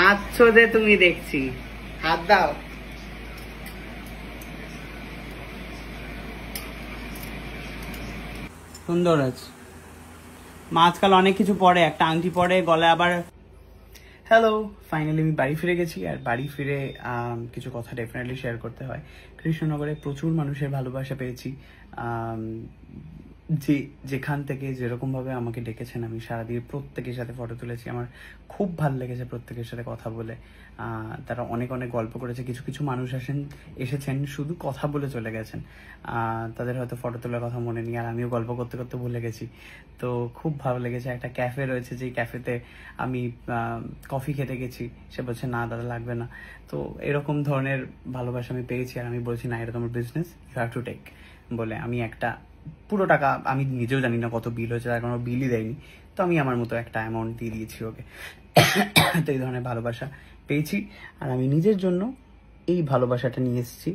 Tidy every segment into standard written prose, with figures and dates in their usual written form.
খাচ্ছো যে তুমি দেখছি, হাত দাও। সুন্দর আছে মা, আজকাল অনেক কিছু পরে, একটা আংটি পরে, গলায় আবার। হ্যালো, ফাইনালি আমি বাড়ি ফিরে গেছি। আর বাড়ি ফিরে কিছু কথা ডেফিনেটলি শেয়ার করতে হয়। কৃষ্ণনগরে প্রচুর মানুষের ভালোবাসা পেয়েছি। যেখান থেকে যেরকম ভাবে আমাকে ডেকেছেন, আমি সারাদিন প্রত্যেকের সাথে ফটো তুলেছি। আমার খুব ভালো লেগেছে প্রত্যেকের সাথে কথা বলে। তারা অনেক অনেক গল্প করেছে। কিছু কিছু মানুষ এসেছেন শুধু কথা বলে চলে গেছেন। তাদের হয়তো ফটো তোলার কথা মনে নেই, আর আমিও গল্প করতে করতে ভুলে গেছি। তো খুব ভালো লেগেছে। একটা ক্যাফে রয়েছে, যেই ক্যাফেতে আমি কফি খেতে গেছি, সে বলছে না দাদা লাগবে না। তো এরকম ধরনের ভালোবাসা আমি পেয়েছি। আর আমি বলছি না, এটা তোমার business, you have to take বলে আমি একটা পুরো টাকা, আমি নিজেও জানি না কত বিল হয়েছে, তার কোনো বিলই দেয়নি। তো আমি আমার মতো একটা অ্যামাউন্ট দিয়ে দিয়েছি ওকে। তো এই ধরনের ভালোবাসা পেয়েছি। আর আমি নিজের জন্য এই ভালোবাসাটা নিয়ে এসেছি,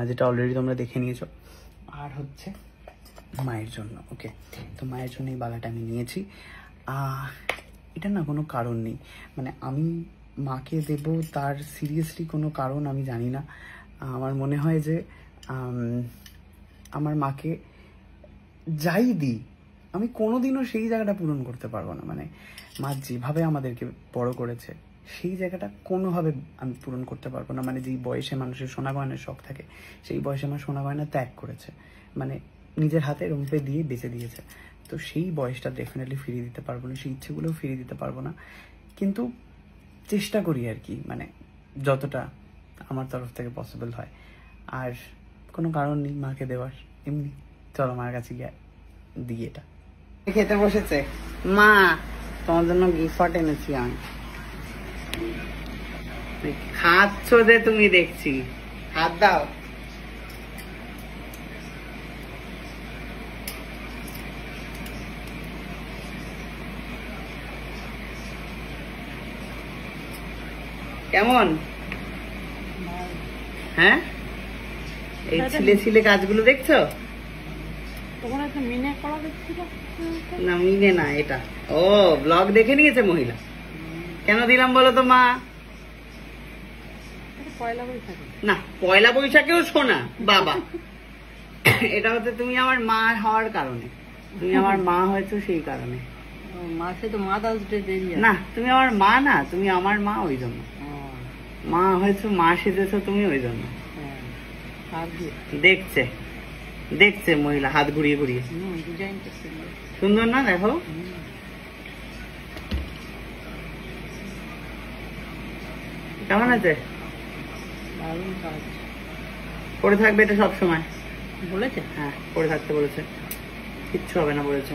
যেটা অলরেডি তোমরা দেখে নিয়েছো। আর হচ্ছে মায়ের জন্য, ওকে। তো মায়ের জন্য এই বালাটা আমি নিয়েছি। এটা না কোনো কারণ নেই, মানে আমি মাকে দেব তার সিরিয়াসলি কোনো কারণ আমি জানি না। আমার মনে হয় যে আমার মাকে যাই দিই, আমি কোনোদিনও সেই জায়গাটা পূরণ করতে পারবো না। মানে মা যেভাবে আমাদেরকে বড় করেছে, সেই জায়গাটা কোনোভাবে আমি পূরণ করতে পারবো না। মানে যেই বয়সে মানুষের সোনা গয়নার শখ থাকে, সেই বয়সে আমার সোনা গয়না ত্যাগ করেছে, মানে নিজের হাতে রুম্পে দিয়ে বেঁচে দিয়েছে। তো সেই বয়সটা ডেফিনেটলি ফিরিয়ে দিতে পারবো না, সেই ইচ্ছেগুলোও ফিরিয়ে দিতে পারবো না। কিন্তু চেষ্টা করি আর কি, মানে যতটা আমার তরফ থেকে পসিবল হয়। আর কোনো কারণ নেই মাকে দেওয়ার, এমনি চলো মার কাছে গিয়ে দিয়ে। এটা খেতে বসেছে মা, তোমার জন্য গিফট এনেছি আমি। খাচ্ছো যে তুমি দেখছি, হাত দাও। কেমন? হ্যাঁ, এই ছিলে ছিলে কাজগুলো দেখছো? না মিনে না, এটা ও ব্লগ দেখে নিয়েছে মহিলা। কেন দিলাম বলো তো মা? না, পয়লা বৈশাখেও শোনা বাবা। এটা হচ্ছে তুমি আমার মা হওয়ার কারণে, তুমি আমার মা হয়েছো সেই কারণে। না, তুমি আমার মা না, তুমি আমার মা ওই জন্য মা হয়েছো, মা সেজেছো তুমি ওই জন্য। দেখছে দেখছে মহিলা হাত ঘুরিয়ে ঘুরিয়ে, সুন্দর না? দেখো কেমন আছে? পরে থাকবে এটা সব সময় বলেছে। হ্যাঁ, পরে থাকতে বলেছে, কিচ্ছু হবে না বলেছে।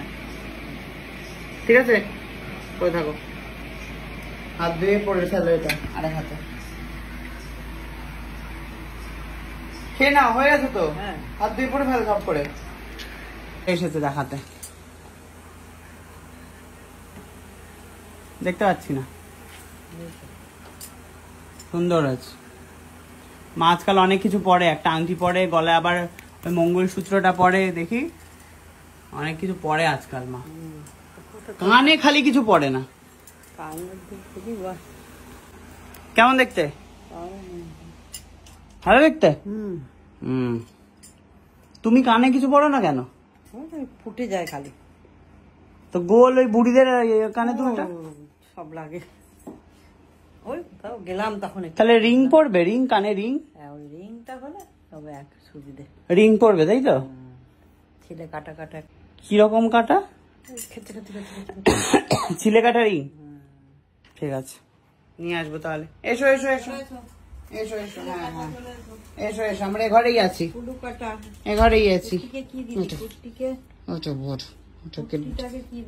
ঠিক আছে, পরে থাকো। হাত ধুয়ে পরে ফেলো এটা আরেক হাতে। খেয়ে নাও, হয়ে গেছে তো? হাত ধুয়ে পরে ফেলো সব করে। এসেছে দেখাতে, দেখতে পাচ্ছি না। সুন্দর আছে মা, আজকাল অনেক কিছু পরে, একটা আংটি পরে, গলায় আবার ওই মঙ্গলসূত্রটা পরে, দেখি অনেক কিছু পরে আজকাল মা। কানে খালি কিছু পরে না। কেমন দেখতে? ভালো দেখতে। তুমি কানে কিছু পড়ো না কেন? ফুটে যায় খালি। তো গোল ওই বুড়িদের কানে তুমি সব লাগে। ওই গেলাম তখন। তাহলে রিং পড়বে, রিং, কানে রিং। ওই রিংটা হলে তবে এক সুবিধে। রিং পড়বে তাই তো? ছিলে কাটা কাটা। কিরকম কাটা? খেতে খেতে ছিলে কাটা রিং। ঠিক আছে, নিয়ে আসবো তাহলে। এসো এসো এসো এসো এসো। হ্যাঁ হ্যাঁ, এসো এসো, আমরা এ ঘরেই আছি, এ ঘরেই আছি। ওটা বড়, ওটাকে কি